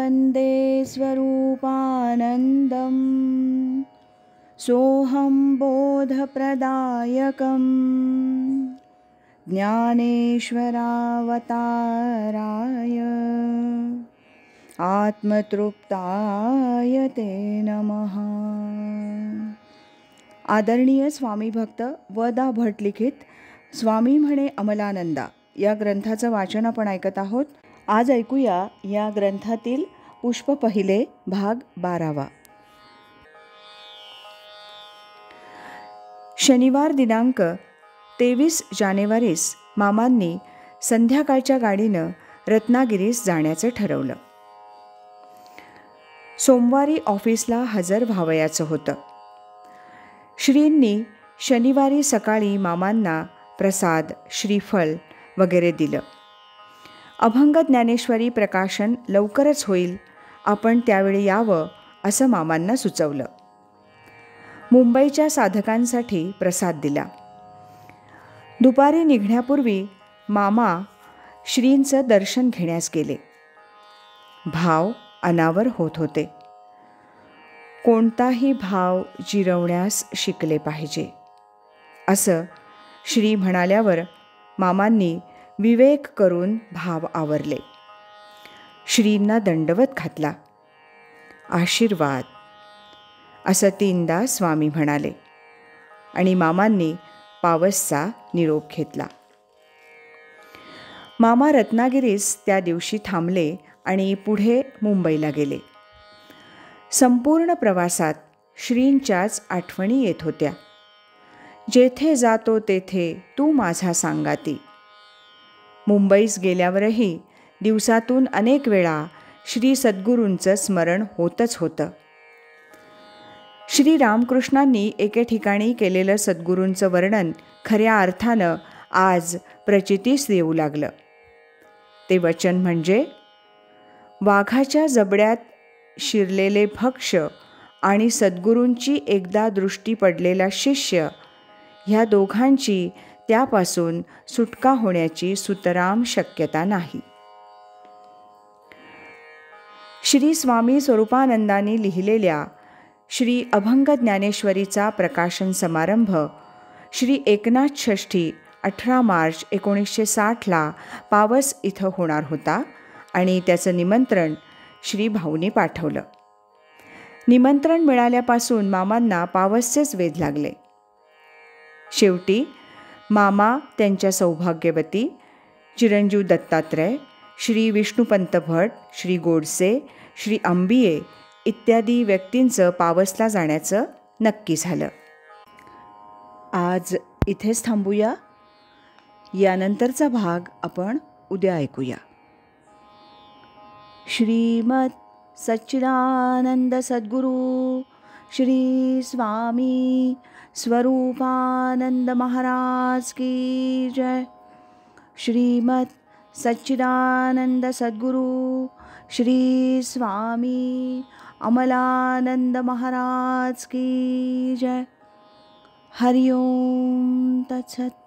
वन्दे स्वरूपानन्दं सोऽहं बोधप्रदायकं ज्ञानेश्वरावताराय आत्मतृप्ताय ते नमः. आदरणीय स्वामी भक्त व.दा. भट लिखित स्वामी म्हणे अमलानंदा या ग्रंथाचं वाचन आपण ऐकत आहोत. आज ऐकूया या ग्रंथातील पुष्प पहिले भाग 12. शनिवार दिनांक 23 जानेवारीस मामांनी संध्याकाळच्या गाडीनं रत्नागिरीस जाण्याचं ठरवलं. सोमवारी ऑफिसला हजर व्हावयाचं होतं. श्रींनी शनिवारी सकाळी मामांना प्रसाद, श्रीफळ वगैरे दिलं. अभंग ज्ञानेश्वरी प्रकाशन लवकरच होईल, आपण त्यावेळी यावं असं मामांना सुचवलं. मुंबईच्या साधकांसाठी प्रसाद दिला. दुपारी निघण्यापूर्वी मामा श्रींचं दर्शन घेण्यास गेले. भाव अनावर होत होते. कोणताही भाव जिरवण्यास शिकले पाहिजे असं श्री म्हणाल्यावर मामांनी विवेक करून भाव आवरले. श्रींना दंडवत घातला. आशीर्वाद असं 3दा स्वामी म्हणाले आणि मामांनी पावसचा निरोप घेतला. मामा रत्नागिरीस त्या दिवशी थांबले आणि पुढे मुंबईला गेले. संपूर्ण प्रवासात श्रींच्याच आठवणी येत होत्या. जेथे जातो तेथे तू माझा सांगाती. मुंबईस गेल्यावरही दिवसातून अनेक वेळा श्री सद्गुरूंचं स्मरण होतच होतं. श्री रामकृष्णांनी एके ठिकाणी केलेलं सद्गुरूंचं वर्णन खऱ्या अर्थानं आज प्रचितीस येऊ लागलं. ते वचन म्हणजे, वाघाच्या जबड्यात शिरलेले भक्ष आणि सद्गुरूंची एकदा दृष्टी पडलेला शिष्य ह्या दोघांची त्यापासून सुटका होण्याची सुतराम शक्यता नाही. श्री स्वामी स्वरूपानंदांनी लिहिलेल्या श्री अभंग ज्ञानेश्वरीचा प्रकाशन समारंभ श्री एकनाथ षष्ठी 18 मार्च 1960 पावस इथं होणार होता आणि त्याचं निमंत्रण श्री भाऊंनी पाठवलं. निमंत्रण मिळाल्यापासून मामांना पावसचेच वेध लागले. शेवटी मामा त्यांच्या सौभाग्यवती चिरंजीव दत्तात्रय, श्री विष्णुपंत भट, श्री गोडसे, श्री अंबिये इत्यादी व्यक्तींचं पावसला जाण्याचं नक्की झालं. आज इथेच थांबूया. यानंतरचा भाग आपण उद्या ऐकूया. श्रीमद सच्चिदानंद सद्गुरु श्री स्वामी स्वरूपानंद महाराज की जय. श्रीमद सच्चिदानंद सद्गुरु श्री स्वामी अमलानंद महाराज की जय. हरि ओम तत्सत.